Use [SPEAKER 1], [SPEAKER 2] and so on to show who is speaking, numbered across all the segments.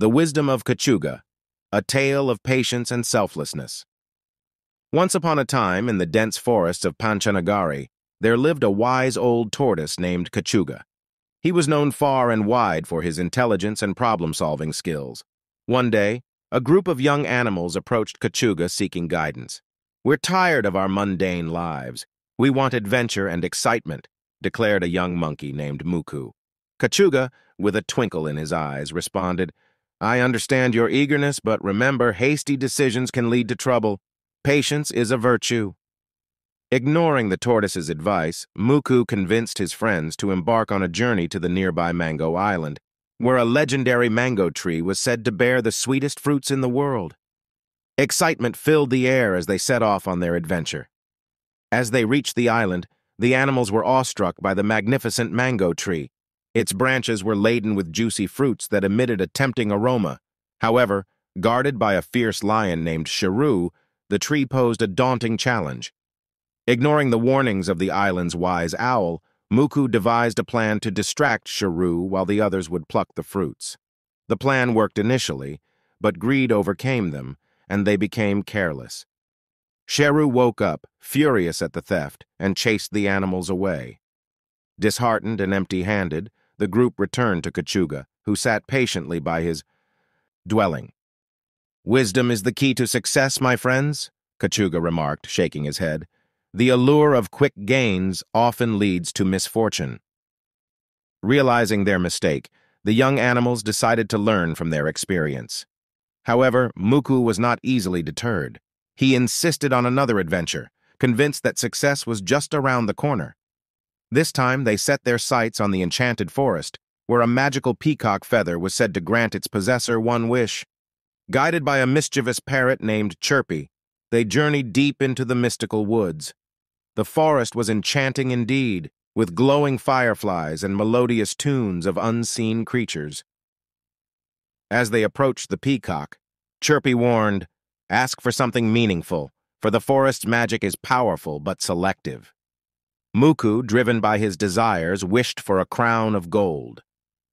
[SPEAKER 1] The Wisdom of Kachuga, a tale of patience and selflessness. Once upon a time, in the dense forests of Panchanagari, there lived a wise old tortoise named Kachuga. He was known far and wide for his intelligence and problem-solving skills. One day, a group of young animals approached Kachuga seeking guidance. "We're tired of our mundane lives. We want adventure and excitement," declared a young monkey named Muku. Kachuga, with a twinkle in his eyes, responded, "I understand your eagerness, but remember, hasty decisions can lead to trouble. Patience is a virtue." Ignoring the tortoise's advice, Muku convinced his friends to embark on a journey to the nearby Mango Island, where a legendary mango tree was said to bear the sweetest fruits in the world. Excitement filled the air as they set off on their adventure. As they reached the island, the animals were awestruck by the magnificent mango tree. Its branches were laden with juicy fruits that emitted a tempting aroma. However, guarded by a fierce lion named Sharu, the tree posed a daunting challenge. Ignoring the warnings of the island's wise owl, Muku devised a plan to distract Sharu while the others would pluck the fruits. The plan worked initially, but greed overcame them, and they became careless. Sharu woke up, furious at the theft, and chased the animals away. Disheartened and empty-handed, the group returned to Kachuga, who sat patiently by his dwelling. "Wisdom is the key to success, my friends," Kachuga remarked, shaking his head. "The allure of quick gains often leads to misfortune." Realizing their mistake, the young animals decided to learn from their experience. However, Muku was not easily deterred. He insisted on another adventure, convinced that success was just around the corner. This time, they set their sights on the enchanted forest, where a magical peacock feather was said to grant its possessor one wish. Guided by a mischievous parrot named Chirpy, they journeyed deep into the mystical woods. The forest was enchanting indeed, with glowing fireflies and melodious tunes of unseen creatures. As they approached the peacock, Chirpy warned, "Ask for something meaningful, for the forest's magic is powerful but selective." Muku, driven by his desires, wished for a crown of gold.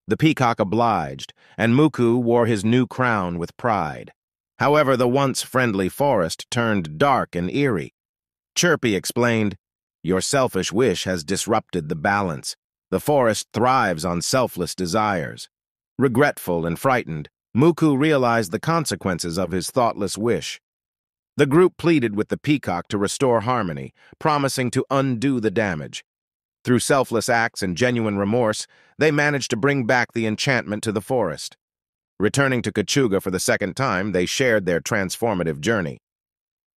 [SPEAKER 1] The peacock obliged, and Muku wore his new crown with pride. However, the once friendly forest turned dark and eerie. Chirpy explained, "Your selfish wish has disrupted the balance. The forest thrives on selfless desires." Regretful and frightened, Muku realized the consequences of his thoughtless wish. The group pleaded with the peacock to restore harmony, promising to undo the damage. Through selfless acts and genuine remorse, they managed to bring back the enchantment to the forest. Returning to Kachuga for the second time, they shared their transformative journey.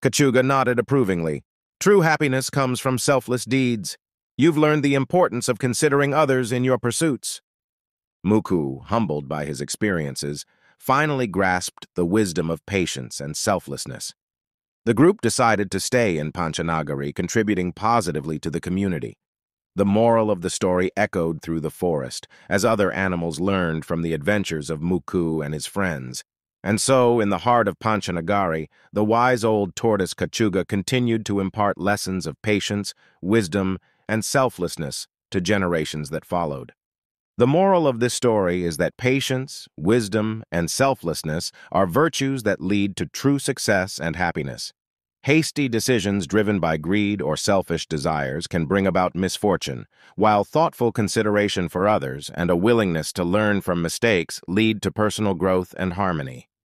[SPEAKER 1] Kachuga nodded approvingly. "True happiness comes from selfless deeds. You've learned the importance of considering others in your pursuits." Muku, humbled by his experiences, finally grasped the wisdom of patience and selflessness. The group decided to stay in Panchanagari, contributing positively to the community. The moral of the story echoed through the forest, as other animals learned from the adventures of Muku and his friends. And so, in the heart of Panchanagari, the wise old tortoise Kachuga continued to impart lessons of patience, wisdom, and selflessness to generations that followed. The moral of this story is that patience, wisdom, and selflessness are virtues that lead to true success and happiness. Hasty decisions driven by greed or selfish desires can bring about misfortune, while thoughtful consideration for others and a willingness to learn from mistakes lead to personal growth and harmony.